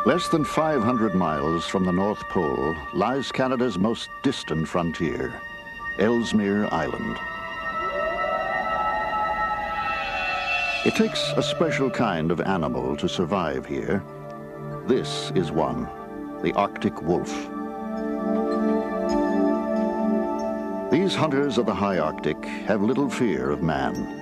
Less than 500 miles from the North Pole lies Canada's most distant frontier, Ellesmere Island. It takes a special kind of animal to survive here. This is one, the Arctic wolf. These hunters of the high Arctic have little fear of man.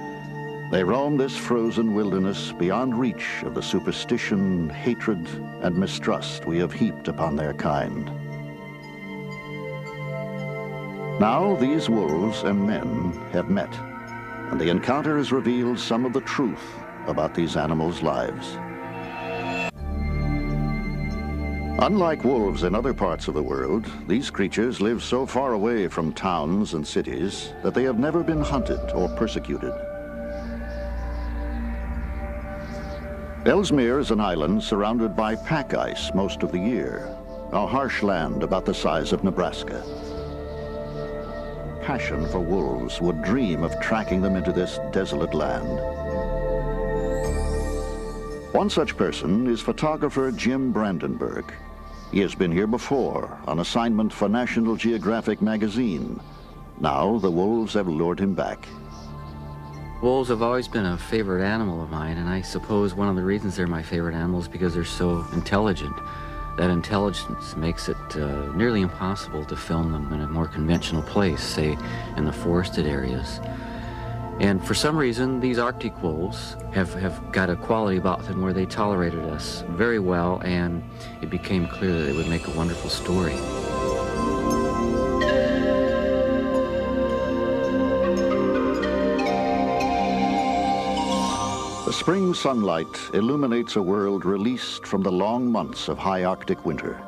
They roam this frozen wilderness beyond reach of the superstition, hatred, and mistrust we have heaped upon their kind. Now these wolves and men have met, and the encounter has revealed some of the truth about these animals' lives. Unlike wolves in other parts of the world, these creatures live so far away from towns and cities that they have never been hunted or persecuted. Ellesmere is an island surrounded by pack ice most of the year, a harsh land about the size of Nebraska. Passion for wolves would dream of tracking them into this desolate land. One such person is photographer Jim Brandenburg. He has been here before on assignment for National Geographic magazine. Now the wolves have lured him back. Wolves have always been a favorite animal of mine, and I suppose one of the reasons they're my favorite animals is because they're so intelligent. That intelligence makes it nearly impossible to film them in a more conventional place, say in the forested areas. And for some reason, these Arctic wolves have got a quality about them where they tolerated us very well, and it became clear that they would make a wonderful story. The spring sunlight illuminates a world released from the long months of high Arctic winter.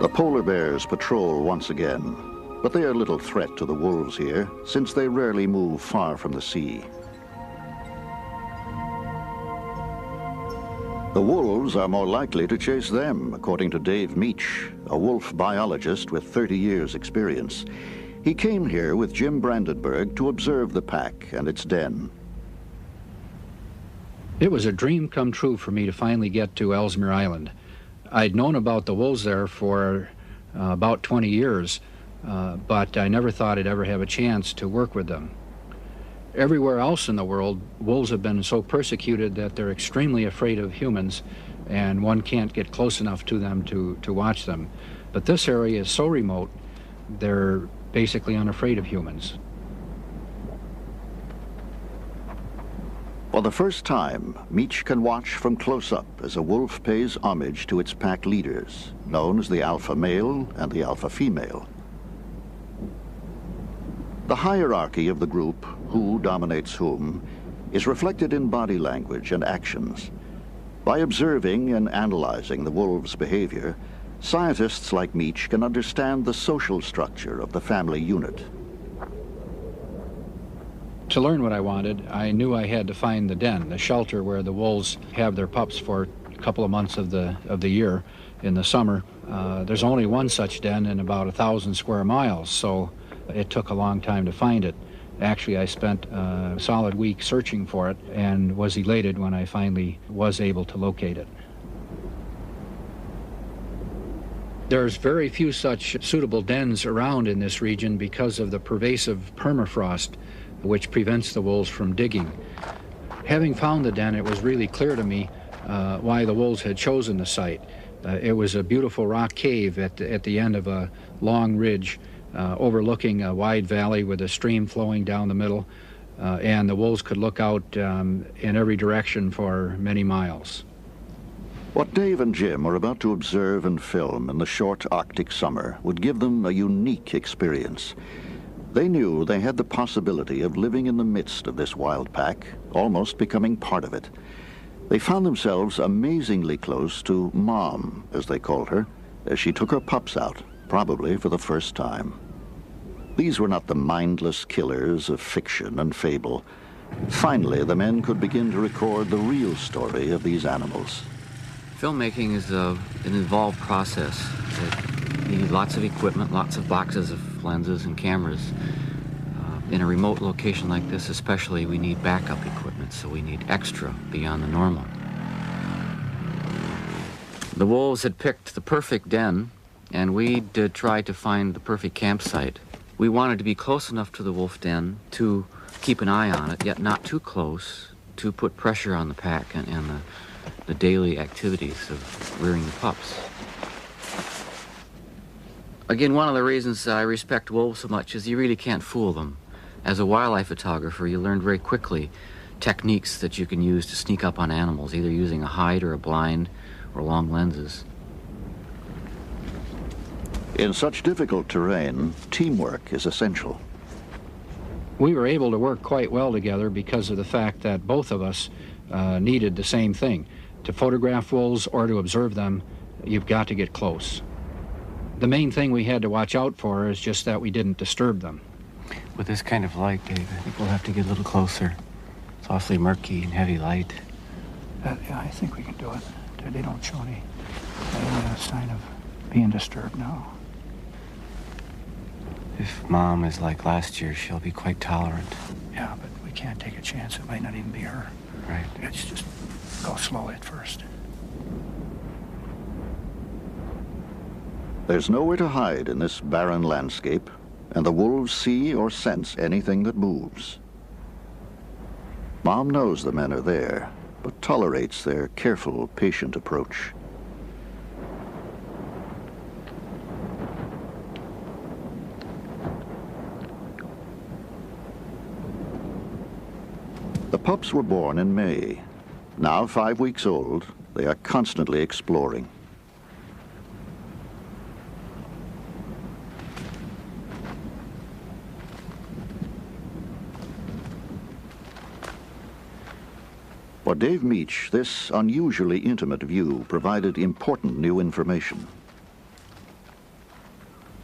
The polar bears patrol once again, but they are little threat to the wolves here, since they rarely move far from the sea. The wolves are more likely to chase them, according to Dave Meach, a wolf biologist with 30 years' experience. He came here with Jim Brandenburg to observe the pack and its den. It was a dream come true for me to finally get to Ellesmere Island. I'd known about the wolves there for about 20 years, but I never thought I'd ever have a chance to work with them. Everywhere else in the world, wolves have been so persecuted that they're extremely afraid of humans, and one can't get close enough to them to watch them. But this area is so remote, they're basically unafraid of humans. For the first time, Meach can watch from close up as a wolf pays homage to its pack leaders, known as the alpha male and the alpha female. The hierarchy of the group, who dominates whom, is reflected in body language and actions. By observing and analyzing the wolves' behavior, scientists like Meach can understand the social structure of the family unit. To learn what I wanted, I knew I had to find the den, the shelter where the wolves have their pups for a couple of months of the year in the summer. There's only one such den in about 1,000 square miles, so it took a long time to find it. Actually, I spent a solid week searching for it and was elated when I finally was able to locate it. There's very few such suitable dens around in this region because of the pervasive permafrost, which prevents the wolves from digging. Having found the den, it was really clear to me why the wolves had chosen the site. It was a beautiful rock cave at the end of a long ridge overlooking a wide valley with a stream flowing down the middle, and the wolves could look out in every direction for many miles. What Dave and Jim are about to observe and film in the short Arctic summer would give them a unique experience. They knew they had the possibility of living in the midst of this wild pack, almost becoming part of it. They found themselves amazingly close to Mom, as they called her, as she took her pups out, probably for the first time. These were not the mindless killers of fiction and fable. Finally, the men could begin to record the real story of these animals. Filmmaking is an involved process. You need lots of equipment, lots of boxes of lenses and cameras. In a remote location like this especially, we need backup equipment, so we need extra beyond the normal. The wolves had picked the perfect den, and we'd tried to find the perfect campsite. We wanted to be close enough to the wolf den to keep an eye on it, yet not too close to put pressure on the pack and the daily activities of rearing the pups. Again, one of the reasons I respect wolves so much is you really can't fool them. As a wildlife photographer, you learn very quickly techniques that you can use to sneak up on animals, either using a hide or a blind or long lenses. In such difficult terrain, teamwork is essential. We were able to work quite well together because of the fact that both of us needed the same thing. To photograph wolves or to observe them, you've got to get close. The main thing we had to watch out for is just that we didn't disturb them. With this kind of light, Dave, I think we'll have to get a little closer. It's awfully murky and heavy light. Yeah, I think we can do it. They don't show any sign of being disturbed now. If Mom is like last year, she'll be quite tolerant. Yeah, but we can't take a chance. It might not even be her. Right. Let's just go slow at first. There's nowhere to hide in this barren landscape, and the wolves see or sense anything that moves. Mom knows the men are there, but tolerates their careful, patient approach. The pups were born in May. Now 5 weeks old, they are constantly exploring. For Dave Meach, this unusually intimate view provided important new information.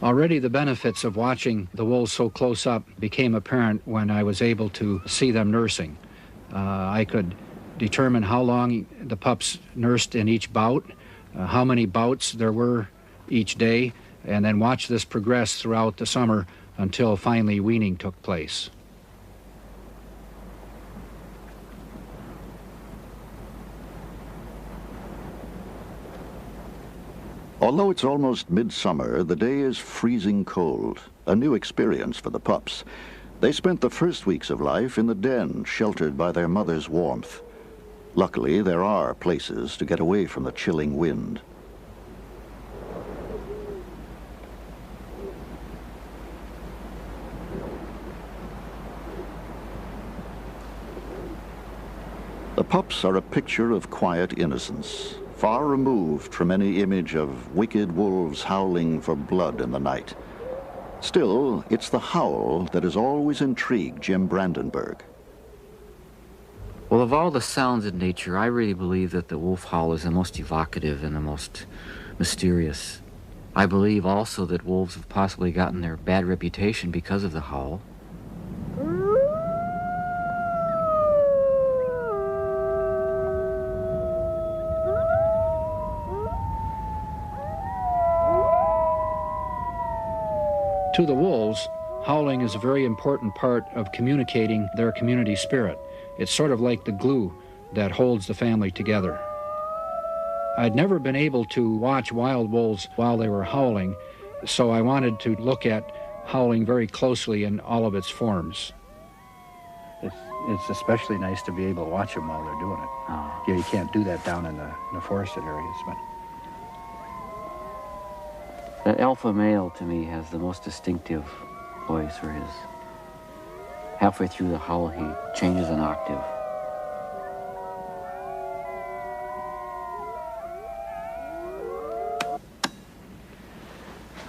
Already the benefits of watching the wolves so close up became apparent when I was able to see them nursing. I could determine how long the pups nursed in each bout, how many bouts there were each day, and then watch this progress throughout the summer until finally weaning took place. Although it's almost midsummer, the day is freezing cold, a new experience for the pups. They spent the first weeks of life in the den, sheltered by their mother's warmth. Luckily, there are places to get away from the chilling wind. The pups are a picture of quiet innocence, far removed from any image of wicked wolves howling for blood in the night. Still, it's the howl that has always intrigued Jim Brandenburg. Well, of all the sounds in nature, I really believe that the wolf howl is the most evocative and the most mysterious. I believe also that wolves have possibly gotten their bad reputation because of the howl. To the wolves, howling is a very important part of communicating their community spirit. It's sort of like the glue that holds the family together. I'd never been able to watch wild wolves while they were howling, so I wanted to look at howling very closely in all of its forms. It's especially nice to be able to watch them while they're doing it. Oh. Yeah, you can't do that down in the forested areas, but The alpha male, to me, has the most distinctive voice for his... Halfway through the howl, he changes an octave.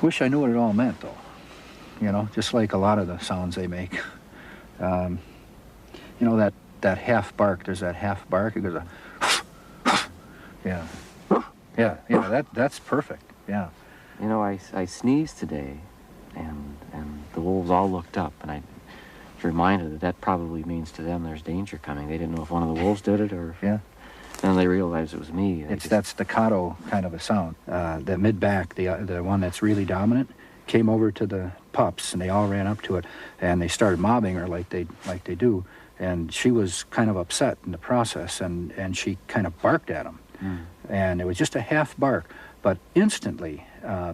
wish I knew what it all meant, though. You know, just like a lot of the sounds they make. You know, that half bark, there's that half bark, it goes a... Yeah. Yeah, that's perfect, yeah. You know, I sneezed today, and the wolves all looked up, and I was reminded that probably means to them there's danger coming. They didn't know if one of the wolves did it or... Yeah. Then they realized it was me. It's that staccato kind of a sound. The mid-back, the one that's really dominant, came over to the pups, and they all ran up to it, and they started mobbing her like they do, and she was kind of upset in the process, and she kind of barked at them. And it was just a half bark, but instantly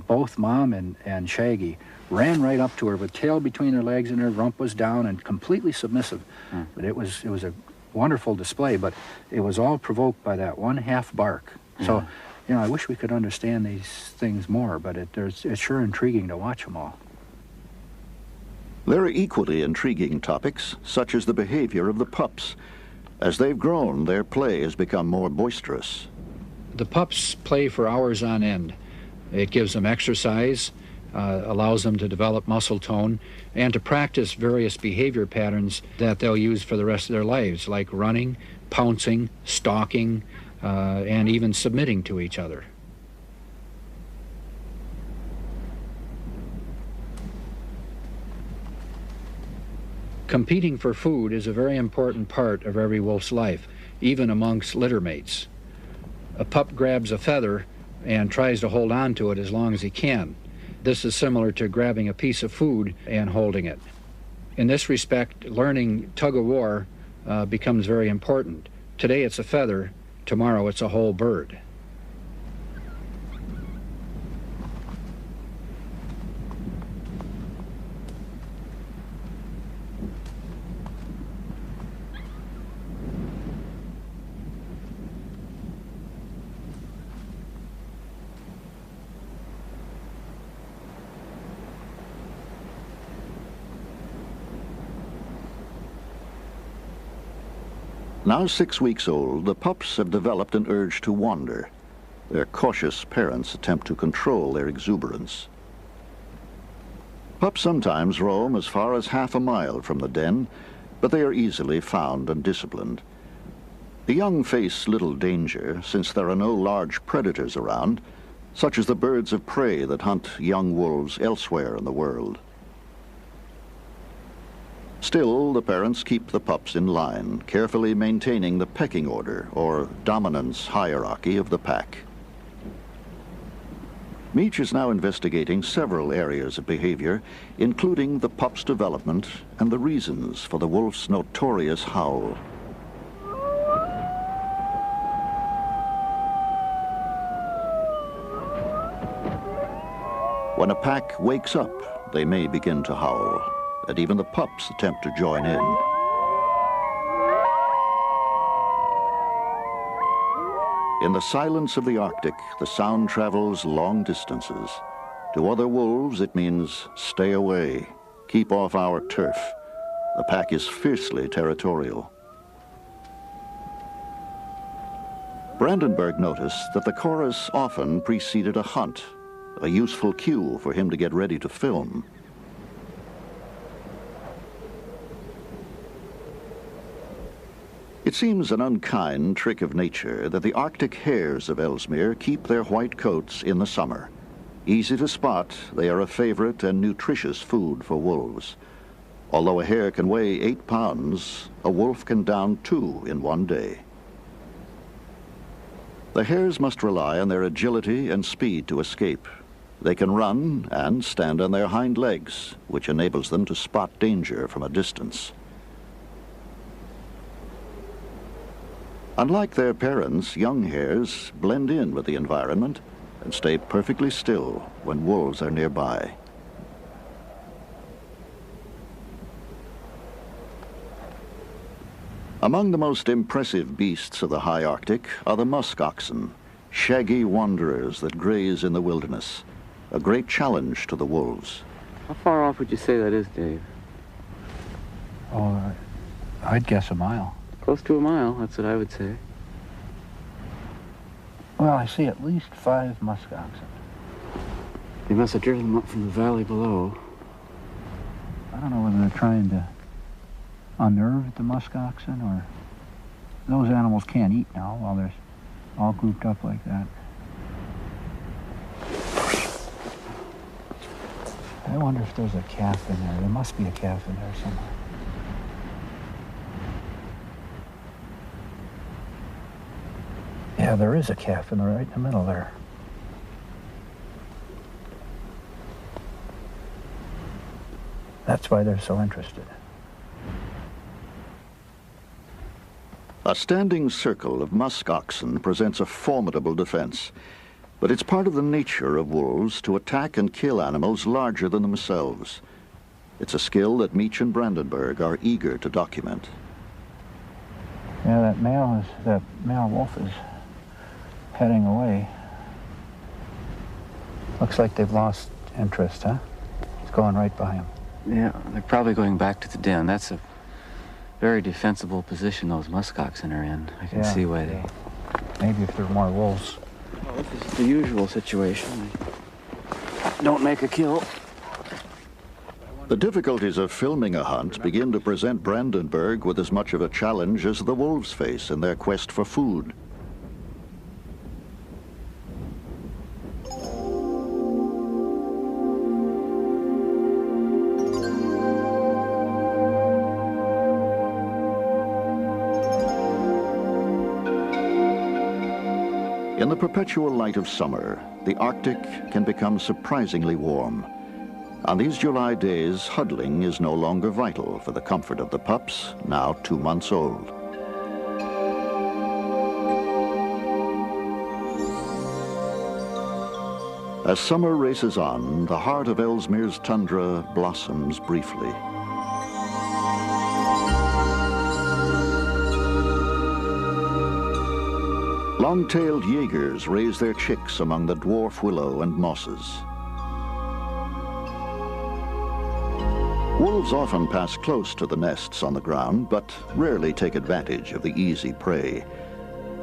both Mom and Shaggy ran right up to her with tail between their legs, and her rump was down and completely submissive. But it was a wonderful display, but it was all provoked by that one half bark. So, you know, I wish we could understand these things more, but it's sure intriguing to watch them all. There are equally intriguing topics, such as the behavior of the pups. As they've grown, their play has become more boisterous. The pups play for hours on end. It gives them exercise, allows them to develop muscle tone, and to practice various behavior patterns that they'll use for the rest of their lives, like running, pouncing, stalking, and even submitting to each other. Competing for food is a very important part of every wolf's life, even amongst litter mates. A pup grabs a feather and tries to hold on to it as long as he can. This is similar to grabbing a piece of food and holding it. In this respect, learning tug-of-war becomes very important. Today it's a feather, tomorrow it's a whole bird. Now 6 weeks old, the pups have developed an urge to wander. Their cautious parents attempt to control their exuberance. Pups sometimes roam as far as half a mile from the den, but they are easily found and disciplined. The young face little danger, since there are no large predators around, such as the birds of prey that hunt young wolves elsewhere in the world. Still, the parents keep the pups in line, carefully maintaining the pecking order, or dominance hierarchy of the pack. Meach is now investigating several areas of behavior, including the pup's development and the reasons for the wolf's notorious howl. When a pack wakes up, they may begin to howl, and even the pups attempt to join in. In the silence of the Arctic, the sound travels long distances. To other wolves, it means stay away, keep off our turf. The pack is fiercely territorial. Brandenburg noticed that the chorus often preceded a hunt, a useful cue for him to get ready to film. It seems an unkind trick of nature that the Arctic hares of Ellesmere keep their white coats in the summer. Easy to spot, they are a favorite and nutritious food for wolves. Although a hare can weigh 8 pounds, a wolf can down 2 in one day. The hares must rely on their agility and speed to escape. They can run and stand on their hind legs, which enables them to spot danger from a distance. Unlike their parents, young hares blend in with the environment and stay perfectly still when wolves are nearby. Among the most impressive beasts of the high Arctic are the musk oxen, shaggy wanderers that graze in the wilderness, a great challenge to the wolves. How far off would you say that is, Dave? Oh, I'd guess a mile. Close to a mile, that's what I would say. Well, I see at least 5 musk oxen. They must have driven them up from the valley below. I don't know whether they're trying to unnerve the musk oxen, or those animals can't eat now while they're all grouped up like that. I wonder if there's a calf in there. There must be a calf in there somewhere. Yeah, there is a calf right in the middle there. That's why they're so interested. A standing circle of musk oxen presents a formidable defense, but it's part of the nature of wolves to attack and kill animals larger than themselves. It's a skill that Meach and Brandenburg are eager to document. Yeah, that male wolf is heading away. Looks like they've lost interest, huh? It's going right by him. Yeah, they're probably going back to the den. That's a very defensible position those musk oxen are in. I can see why they... Maybe if there are more wolves. Well, this is the usual situation. They don't make a kill. The difficulties of filming a hunt begin to present Brandenburg with as much of a challenge as the wolves face in their quest for food. In the perpetual light of summer, the Arctic can become surprisingly warm. On these July days, huddling is no longer vital for the comfort of the pups, now 2 months old. As summer races on, the heart of Ellesmere's tundra blossoms briefly. Long-tailed Jaegers raise their chicks among the dwarf willow and mosses. Wolves often pass close to the nests on the ground, but rarely take advantage of the easy prey.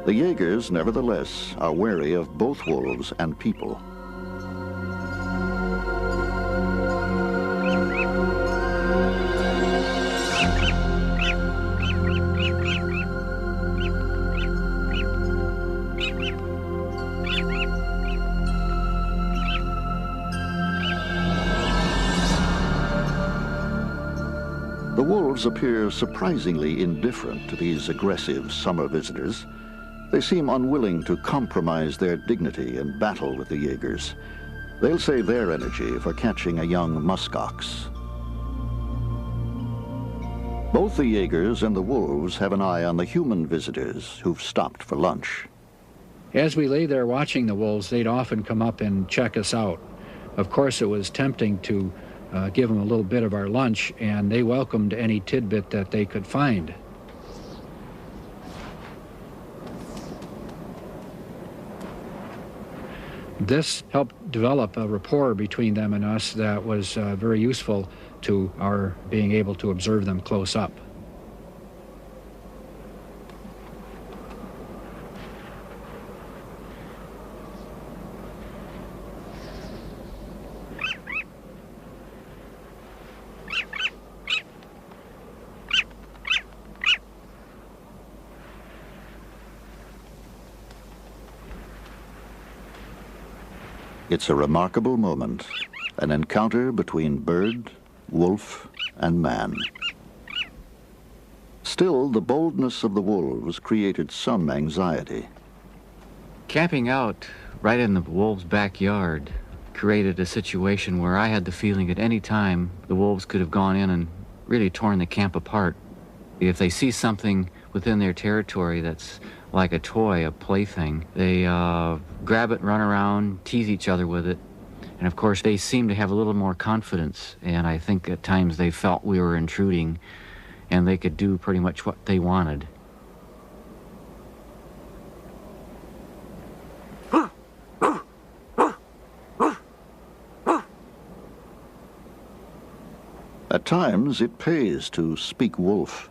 The Jaegers, nevertheless, are wary of both wolves and people. The wolves appear surprisingly indifferent to these aggressive summer visitors. They seem unwilling to compromise their dignity and battle with the Jaegers. They'll save their energy for catching a young muskox. Both the Jaegers and the wolves have an eye on the human visitors who've stopped for lunch. As we lay there watching the wolves, they'd often come up and check us out. Of course, it was tempting to give them a little bit of our lunch, and they welcomed any tidbit that they could find. This helped develop a rapport between them and us that was very useful to our being able to observe them close up. It's a remarkable moment, an encounter between bird, wolf, and man. Still, the boldness of the wolves created some anxiety. Camping out right in the wolves' backyard created a situation where I had the feeling at any time the wolves could have gone in and really torn the camp apart. If they see something within their territory that's like a toy, a plaything, they grab it, run around, tease each other with it. And of course, they seem to have a little more confidence, and I think at times they felt we were intruding and they could do pretty much what they wanted. At times, it pays to speak wolf.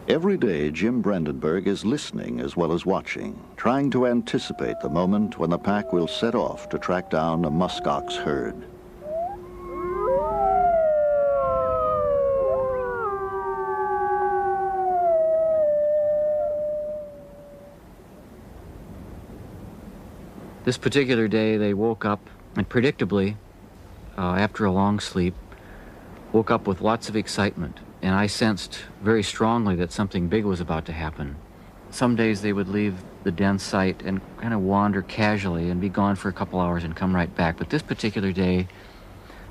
Every day, Jim Brandenburg is listening as well as watching, trying to anticipate the moment when the pack will set off to track down a muskox herd. This particular day, they woke up, and predictably, after a long sleep, woke up with lots of excitement. And I sensed very strongly that something big was about to happen. Some days they would leave the den site and kind of wander casually and be gone for a couple hours and come right back. But this particular day,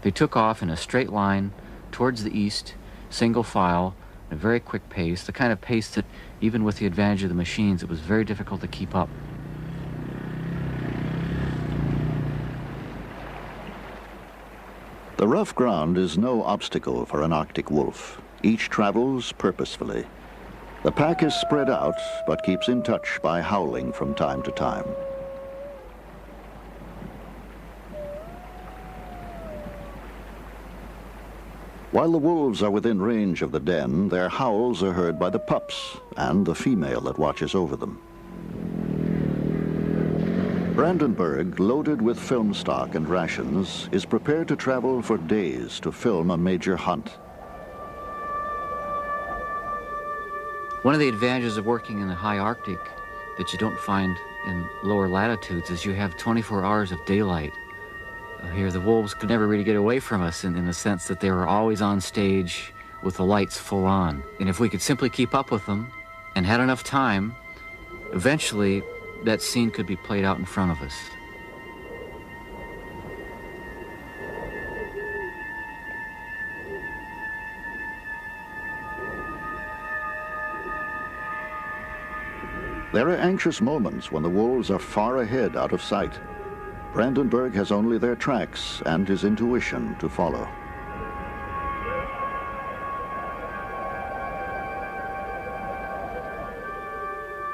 they took off in a straight line towards the east, single file, at a very quick pace, the kind of pace that, even with the advantage of the machines, it was very difficult to keep up. The rough ground is no obstacle for an Arctic wolf. Each travels purposefully. The pack is spread out, but keeps in touch by howling from time to time. While the wolves are within range of the den, their howls are heard by the pups and the female that watches over them. Brandenburg, loaded with film stock and rations, is prepared to travel for days to film a major hunt. One of the advantages of working in the high Arctic that you don't find in lower latitudes is you have 24 hours of daylight. Here, the wolves could never really get away from us in the sense that they were always on stage with the lights full on. And if we could simply keep up with them and had enough time, eventually that scene could be played out in front of us. There are anxious moments when the wolves are far ahead out of sight. Brandenburg has only their tracks and his intuition to follow.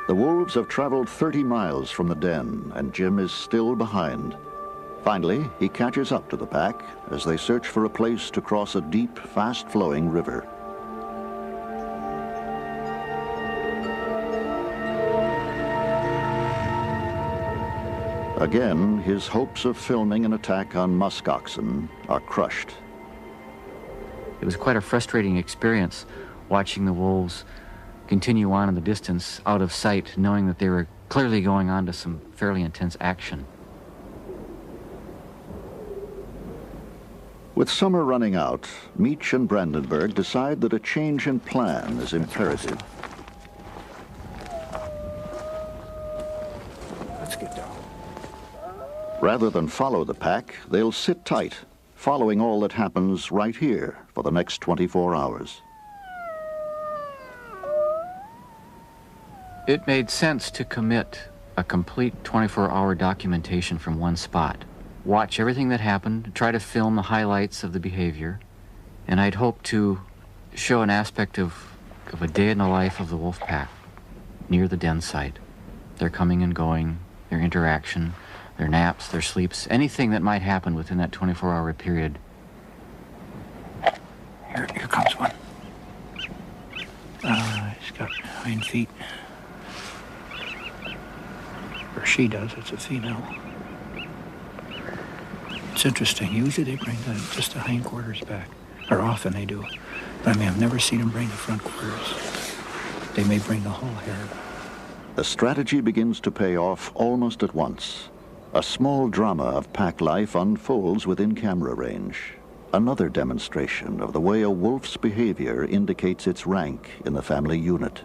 The wolves have traveled 30 miles from the den, and Jim is still behind. Finally, he catches up to the pack as they search for a place to cross a deep, fast-flowing river. Again, his hopes of filming an attack on musk oxen are crushed. It was quite a frustrating experience watching the wolves continue on in the distance, out of sight, knowing that they were clearly going on to some fairly intense action. With summer running out, Meach and Brandenburg decide that a change in plan is imperative. Let's get down. Rather than follow the pack, they'll sit tight, following all that happens right here for the next 24 hours. It made sense to commit a complete 24-hour documentation from one spot. Watch everything that happened, try to film the highlights of the behavior, and I'd hoped to show an aspect of a day in the life of the wolf pack near the den site. Their coming and going, their interaction, their naps, their sleeps, anything that might happen within that 24-hour period. Here comes one. He's got hind feet. Or she does, it's a female. It's interesting. Usually they bring just the hindquarters back. Or often they do. But I mean, I've never seen them bring the front quarters. They may bring the whole hair. The strategy begins to pay off almost at once. A small drama of pack life unfolds within camera range. Another demonstration of the way a wolf's behavior indicates its rank in the family unit.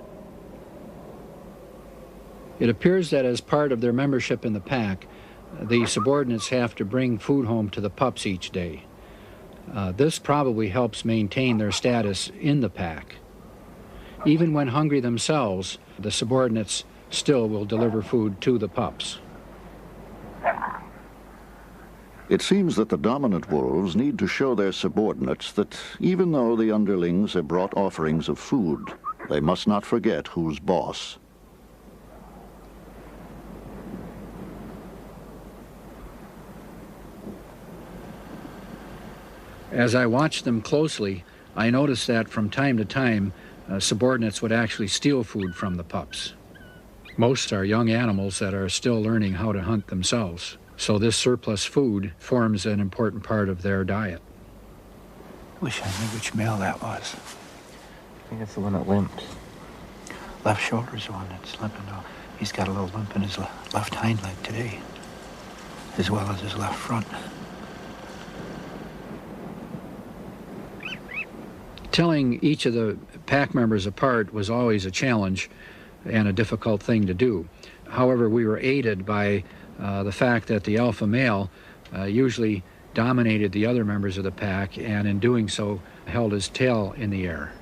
It appears that as part of their membership in the pack, the subordinates have to bring food home to the pups each day. This probably helps maintain their status in the pack. Even when hungry themselves, the subordinates still will deliver food to the pups. It seems that the dominant wolves need to show their subordinates that even though the underlings have brought offerings of food, they must not forget who's boss. As I watched them closely, I noticed that from time to time, subordinates would actually steal food from the pups. Most are young animals that are still learning how to hunt themselves, so this surplus food forms an important part of their diet. Wish I knew which male that was. I think that's the one that limped. Left shoulder's the one that's limping now. He's got a little limp in his left hind leg today, as well as his left front. Telling each of the pack members apart was always a challenge. and a difficult thing to do. However, we were aided by the fact that the alpha male usually dominated the other members of the pack, and in doing so held his tail in the air.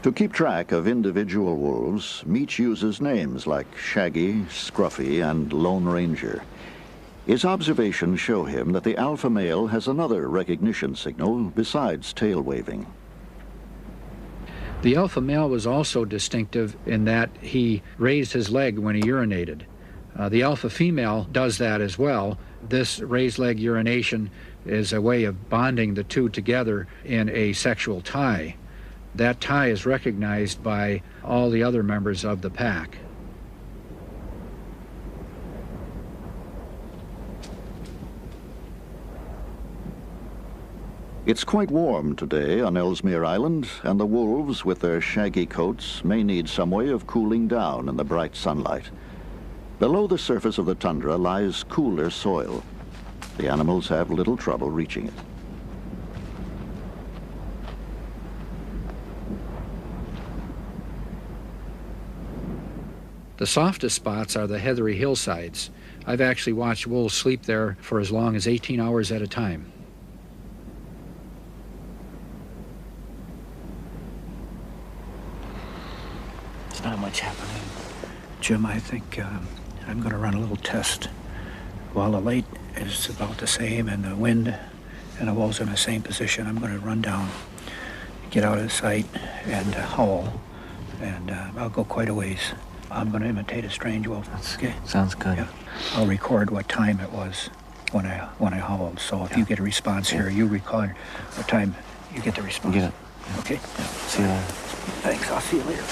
To keep track of individual wolves, Meach uses names like Shaggy, Scruffy, and Lone Ranger. His observations show him that the alpha male has another recognition signal besides tail waving. The alpha male was also distinctive in that he raised his leg when he urinated. The alpha female does that as well. This raised leg urination is a way of bonding the two together in a sexual tie. That tie is recognized by all the other members of the pack. It's quite warm today on Ellesmere Island, and the wolves, with their shaggy coats, may need some way of cooling down in the bright sunlight. Below the surface of the tundra lies cooler soil. The animals have little trouble reaching it. The softest spots are the heathery hillsides. I've actually watched wolves sleep there for as long as 18 hours at a time. There's not much happening. Jim, I think I'm going to run a little test. While the light is about the same and the wind and the wolves in the same position, I'm going to run down, get out of sight, and howl. And I'll go quite a ways. I'm going to imitate a strange wolf. That's okay. Sounds good. Yeah. I'll record what time it was when I howled. So if you get a response here, you record what time you get the response. Get it. Okay. Yeah. See you later. Thanks. I'll see you later.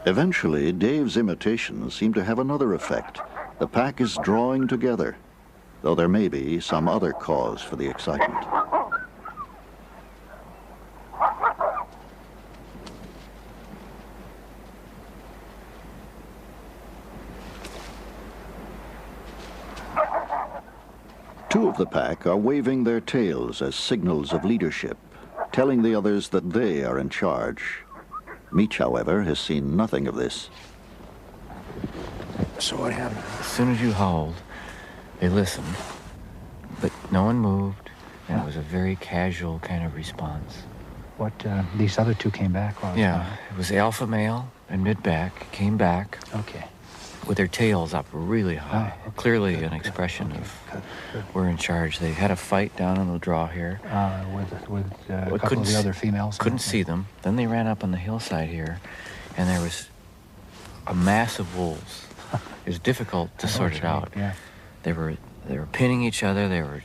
Eventually, Dave's imitations seem to have another effect. The pack is drawing together, though there may be some other cause for the excitement. Two of the pack are waving their tails as signals of leadership, telling the others that they are in charge. Meach, however, has seen nothing of this. So what happened? As soon as you howled, they listened, but no one moved, and it was a very casual kind of response. What, these other two came back? Yeah, it was alpha male and mid-back, came back Okay. with their tails up really high. Oh, okay. Clearly Good, an good. expression Okay, of good. we're in charge. They had a fight down on the draw here. With a We couple of the other females? Couldn't see them. Then they ran up on the hillside here, and there was a mass of wolves. It was difficult to sort it out. Yeah. They were pinning each other. They were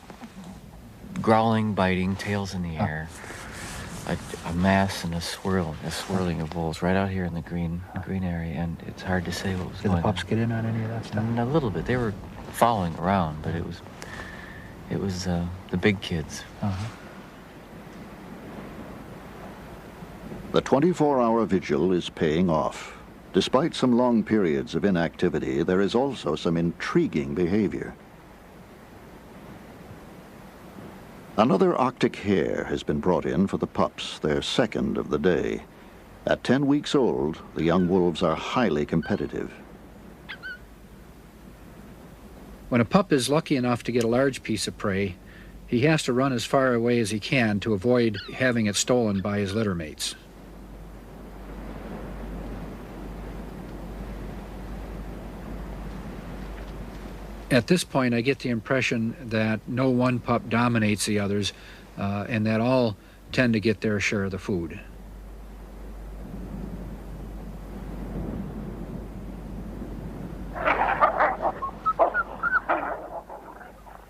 growling, biting, tails in the air. A mass and a swirling of wolves right out here in the green area, and it's hard to say what was Did going the pups on. get in on any of that stuff? A little bit. They were following around, but it was It was the big kids. The 24-hour vigil is paying off. Despite some long periods of inactivity, there is also some intriguing behavior. Another Arctic hare has been brought in for the pups, their second of the day. At 10 weeks old, the young wolves are highly competitive. When a pup is lucky enough to get a large piece of prey, he has to run as far away as he can to avoid having it stolen by his litter mates. At this point, I get the impression that no one pup dominates the others, and that all tend to get their share of the food.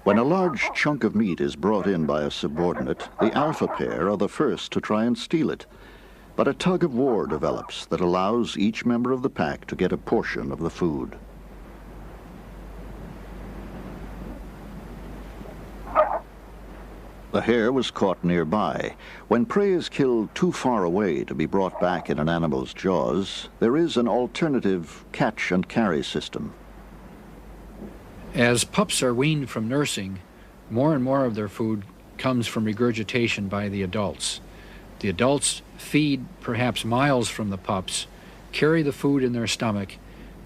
When a large chunk of meat is brought in by a subordinate, the alpha pair are the first to try and steal it. But a tug of war develops that allows each member of the pack to get a portion of the food. The hare was caught nearby. When prey is killed too far away to be brought back in an animal's jaws, there is an alternative catch and carry system. As pups are weaned from nursing, more and more of their food comes from regurgitation by the adults. The adults feed perhaps miles from the pups, carry the food in their stomach,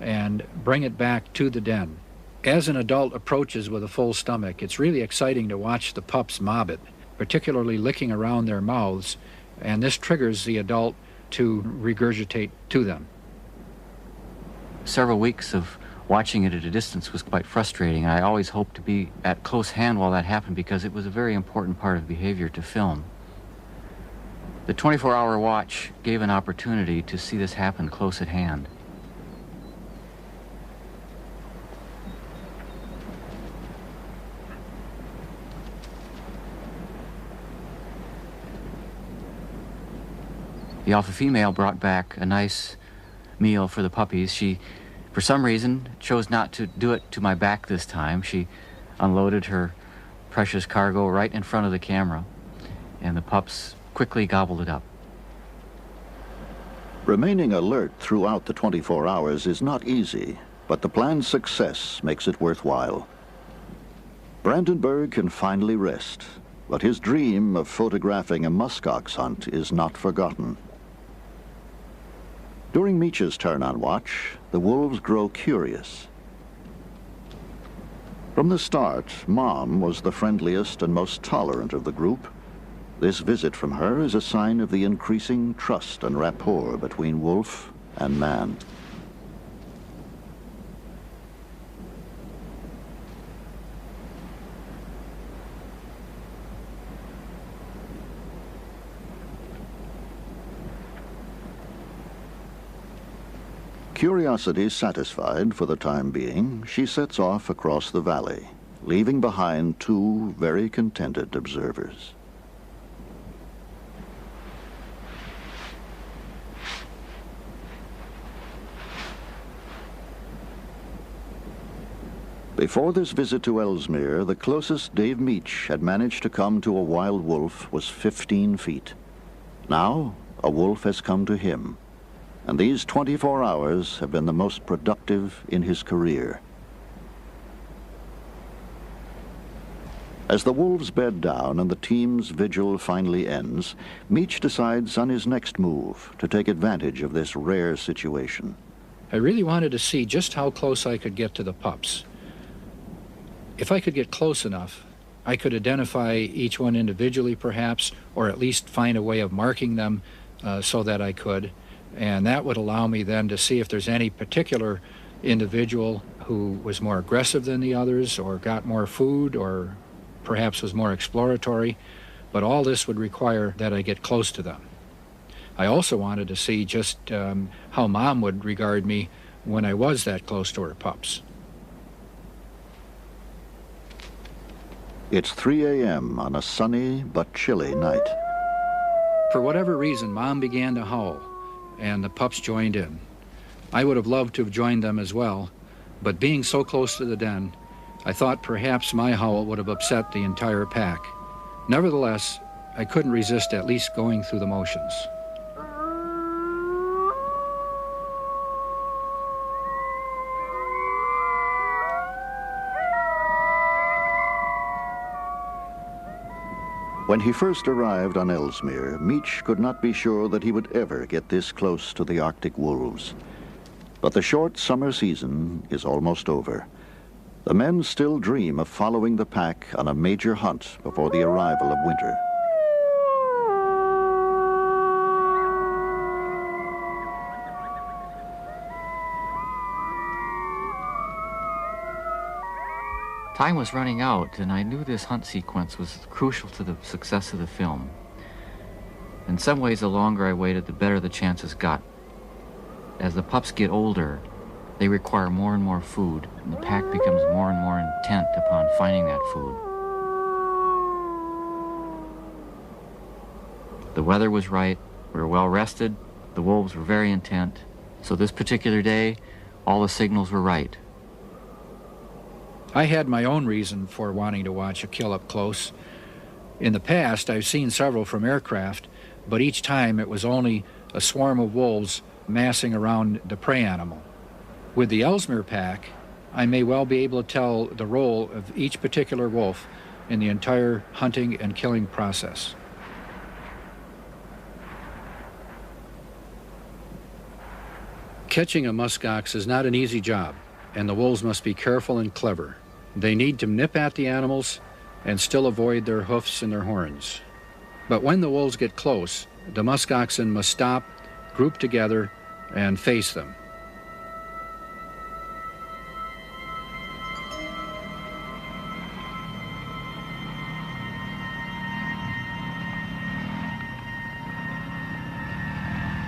and bring it back to the den. As an adult approaches with a full stomach, it's really exciting to watch the pups mob it, particularly licking around their mouths, and this triggers the adult to regurgitate to them. Several weeks of watching it at a distance was quite frustrating. I always hoped to be at close hand while that happened because it was a very important part of behavior to film. The 24-hour watch gave an opportunity to see this happen close at hand. The alpha female brought back a nice meal for the puppies. She, for some reason, chose not to do it to my back this time. She unloaded her precious cargo right in front of the camera, and the pups quickly gobbled it up. Remaining alert throughout the 24 hours is not easy, but the plan's success makes it worthwhile. Brandenburg can finally rest, but his dream of photographing a muskox hunt is not forgotten. During Meech's turn on watch, the wolves grow curious. From the start, Mom was the friendliest and most tolerant of the group. This visit from her is a sign of the increasing trust and rapport between wolf and man. Curiosity satisfied for the time being, she sets off across the valley, leaving behind two very contented observers. Before this visit to Ellesmere, the closest Dave Meech had managed to come to a wild wolf was 15 feet. Now, a wolf has come to him, and these 24 hours have been the most productive in his career. As the wolves bed down and the team's vigil finally ends, Meech decides on his next move to take advantage of this rare situation. I really wanted to see just how close I could get to the pups. If I could get close enough, I could identify each one individually perhaps, or at least find a way of marking them so that I could. And that would allow me then to see if there's any particular individual who was more aggressive than the others, or got more food, or perhaps was more exploratory. But all this would require that I get close to them. I also wanted to see just how Mom would regard me when I was that close to her pups. It's 3 a.m. on a sunny but chilly night. For whatever reason, Mom began to howl, and the pups joined in. I would have loved to have joined them as well, but being so close to the den, I thought perhaps my howl would have upset the entire pack. Nevertheless, I couldn't resist at least going through the motions. When he first arrived on Ellesmere, Meach could not be sure that he would ever get this close to the Arctic wolves. But the short summer season is almost over. The men still dream of following the pack on a major hunt before the arrival of winter. Time was running out, and I knew this hunt sequence was crucial to the success of the film. In some ways, the longer I waited, the better the chances got. As the pups get older, they require more and more food, and the pack becomes more and more intent upon finding that food. The weather was right, we were well rested, the wolves were very intent, so this particular day, all the signals were right. I had my own reason for wanting to watch a kill up close. In the past, I've seen several from aircraft, but each time it was only a swarm of wolves massing around the prey animal. With the Ellesmere pack, I may well be able to tell the role of each particular wolf in the entire hunting and killing process. Catching a muskox is not an easy job, and the wolves must be careful and clever. They need to nip at the animals and still avoid their hoofs and their horns. But when the wolves get close, the muskoxen must stop, group together, and face them.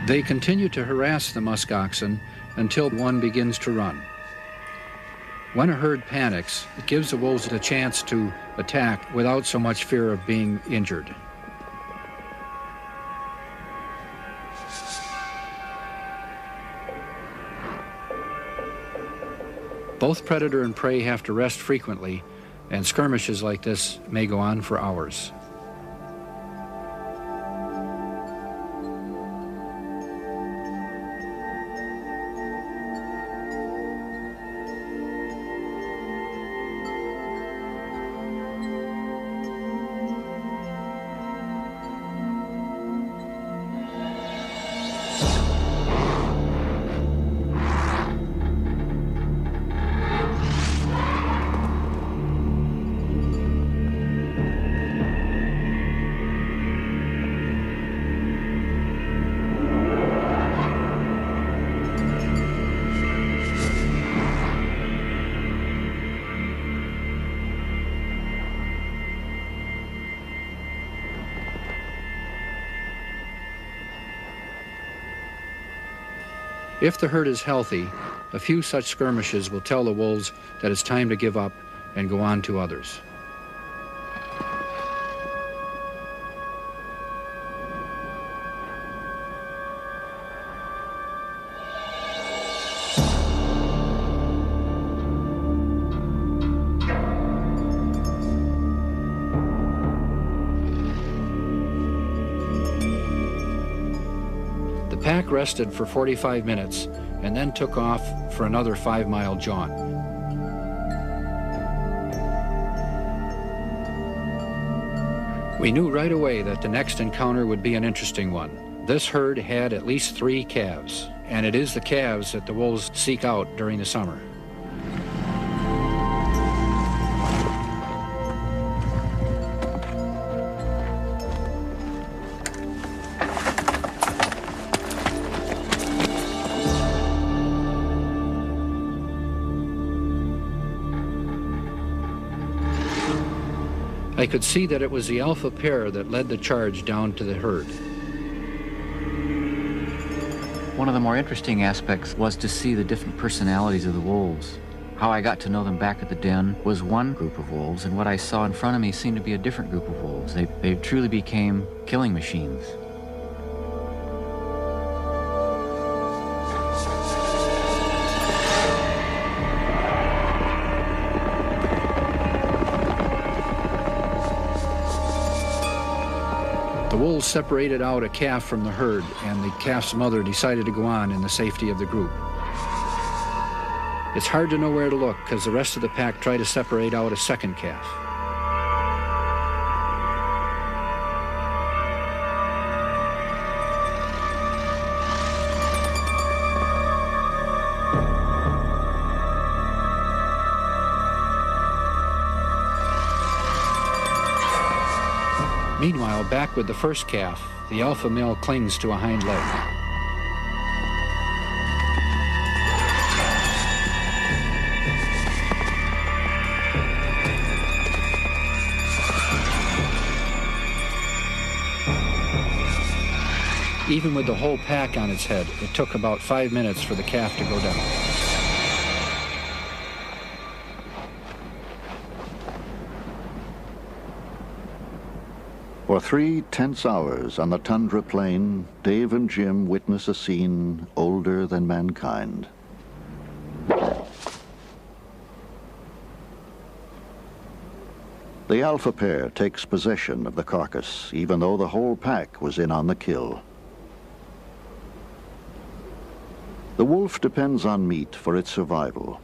They continue to harass the muskoxen until one begins to run. When a herd panics, it gives the wolves the chance to attack without so much fear of being injured. Both predator and prey have to rest frequently, and skirmishes like this may go on for hours. If the herd is healthy, a few such skirmishes will tell the wolves that it's time to give up and go on to others. The pack rested for 45 minutes and then took off for another 5-mile jaunt. We knew right away that the next encounter would be an interesting one. This herd had at least 3 calves, and it is the calves that the wolves seek out during the summer. I could see that it was the alpha pair that led the charge down to the herd. One of the more interesting aspects was to see the different personalities of the wolves. How I got to know them back at the den was one group of wolves, and what I saw in front of me seemed to be a different group of wolves. They truly became killing machines. wolves separated out a calf from the herd, and the calf's mother decided to go on in the safety of the group. It's hard to know where to look because the rest of the pack try to separate out a second calf. Meanwhile, back with the first calf, the alpha male clings to a hind leg. Even with the whole pack on its head, it took about 5 minutes for the calf to go down. For 3 tense hours on the tundra plain, Dave and Jim witness a scene older than mankind. The alpha pair takes possession of the carcass, even though the whole pack was in on the kill. The wolf depends on meat for its survival.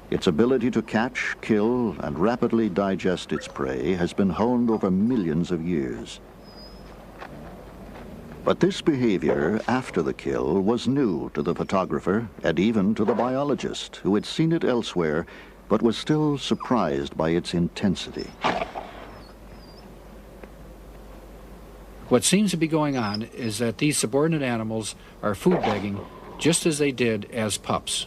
Its ability to catch, kill, and rapidly digest its prey has been honed over millions of years. But this behavior after the kill was new to the photographer and even to the biologist, who had seen it elsewhere, but was still surprised by its intensity. What seems to be going on is that these subordinate animals are food begging just as they did as pups.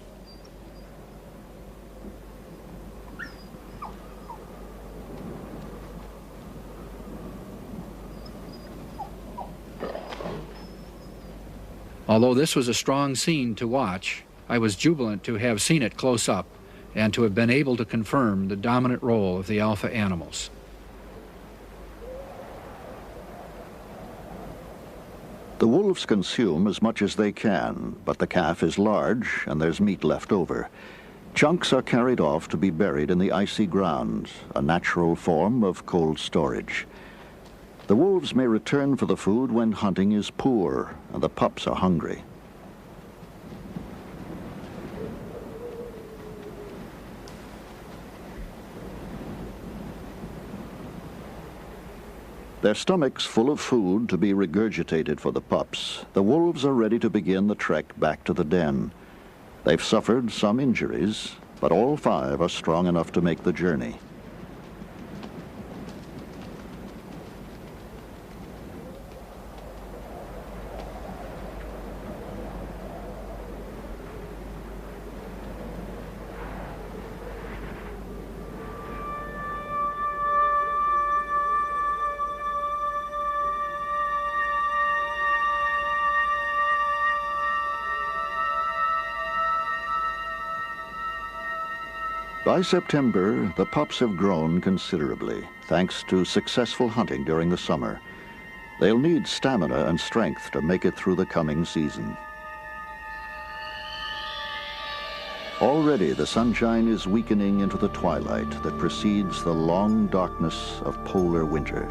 Although this was a strong scene to watch, I was jubilant to have seen it close up and to have been able to confirm the dominant role of the alpha animals. The wolves consume as much as they can, but the calf is large and there's meat left over. Chunks are carried off to be buried in the icy ground, a natural form of cold storage. The wolves may return for the food when hunting is poor and the pups are hungry. Their stomachs full of food to be regurgitated for the pups, the wolves are ready to begin the trek back to the den. They've suffered some injuries, but all 5 are strong enough to make the journey. By September, the pups have grown considerably, thanks to successful hunting during the summer. They'll need stamina and strength to make it through the coming season. Already the sunshine is weakening into the twilight that precedes the long darkness of polar winter.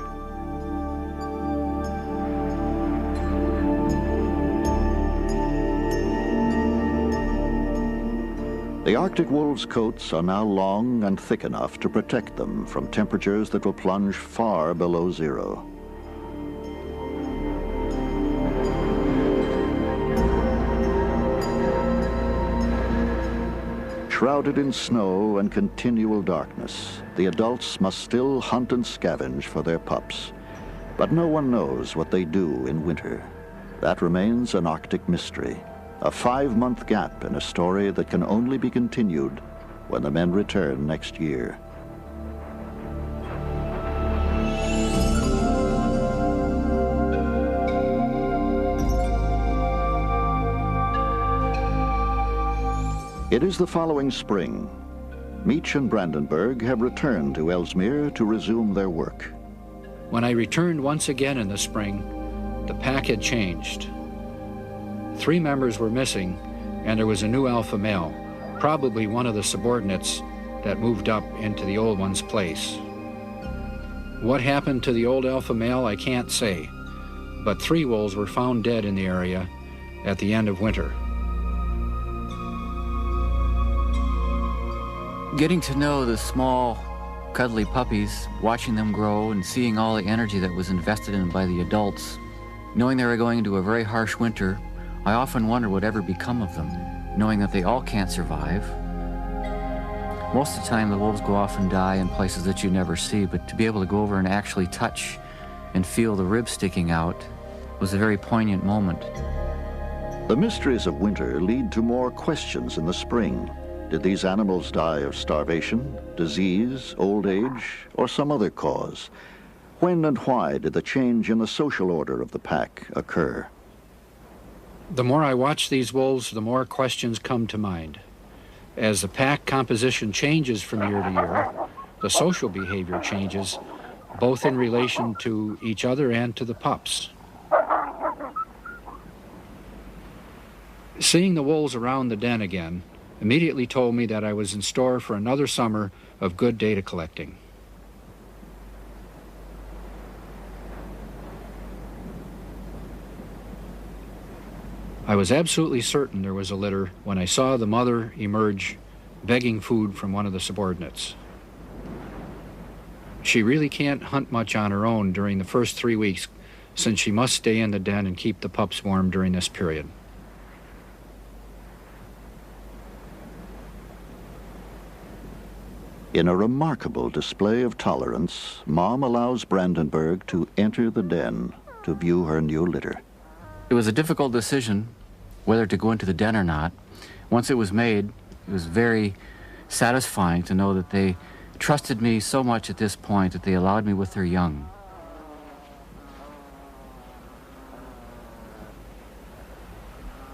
The Arctic wolves' coats are now long and thick enough to protect them from temperatures that will plunge far below zero. Shrouded in snow and continual darkness, the adults must still hunt and scavenge for their pups. But no one knows what they do in winter. That remains an Arctic mystery. A 5-month gap in a story that can only be continued when the men return next year. It is the following spring. Meach and Brandenburg have returned to Ellesmere to resume their work. When I returned once again in the spring, the pack had changed. 3 members were missing, and there was a new alpha male, probably one of the subordinates that moved up into the old one's place. What happened to the old alpha male, I can't say, but 3 wolves were found dead in the area at the end of winter. Getting to know the small, cuddly puppies, watching them grow and seeing all the energy that was invested in them by the adults, knowing they were going into a very harsh winter, I often wonder what ever become of them, knowing that they all can't survive. Most of the time the wolves go off and die in places that you never see, but to be able to go over and actually touch and feel the ribs sticking out was a very poignant moment. The mysteries of winter lead to more questions in the spring. Did these animals die of starvation, disease, old age, or some other cause? When and why did the change in the social order of the pack occur? The more I watch these wolves, the more questions come to mind. As the pack composition changes from year to year, the social behavior changes, both in relation to each other and to the pups. Seeing the wolves around the den again immediately told me that I was in store for another summer of good data collecting. I was absolutely certain there was a litter when I saw the mother emerge begging food from one of the subordinates. She really can't hunt much on her own during the first 3 weeks, since she must stay in the den and keep the pups warm during this period. In a remarkable display of tolerance, Mom allows Brandenburg to enter the den to view her new litter. It was a difficult decision whether to go into the den or not. Once it was made, it was very satisfying to know that they trusted me so much at this point that they allowed me with their young.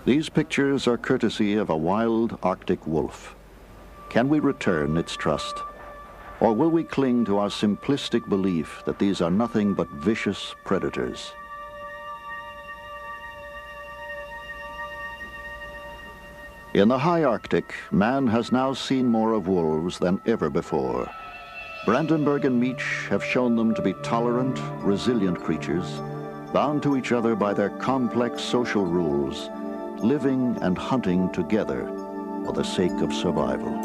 These pictures are courtesy of a wild Arctic wolf. Can we return its trust? Or will we cling to our simplistic belief that these are nothing but vicious predators? In the high Arctic, man has now seen more of wolves than ever before. Brandenburg and Meach have shown them to be tolerant, resilient creatures, bound to each other by their complex social rules, living and hunting together for the sake of survival.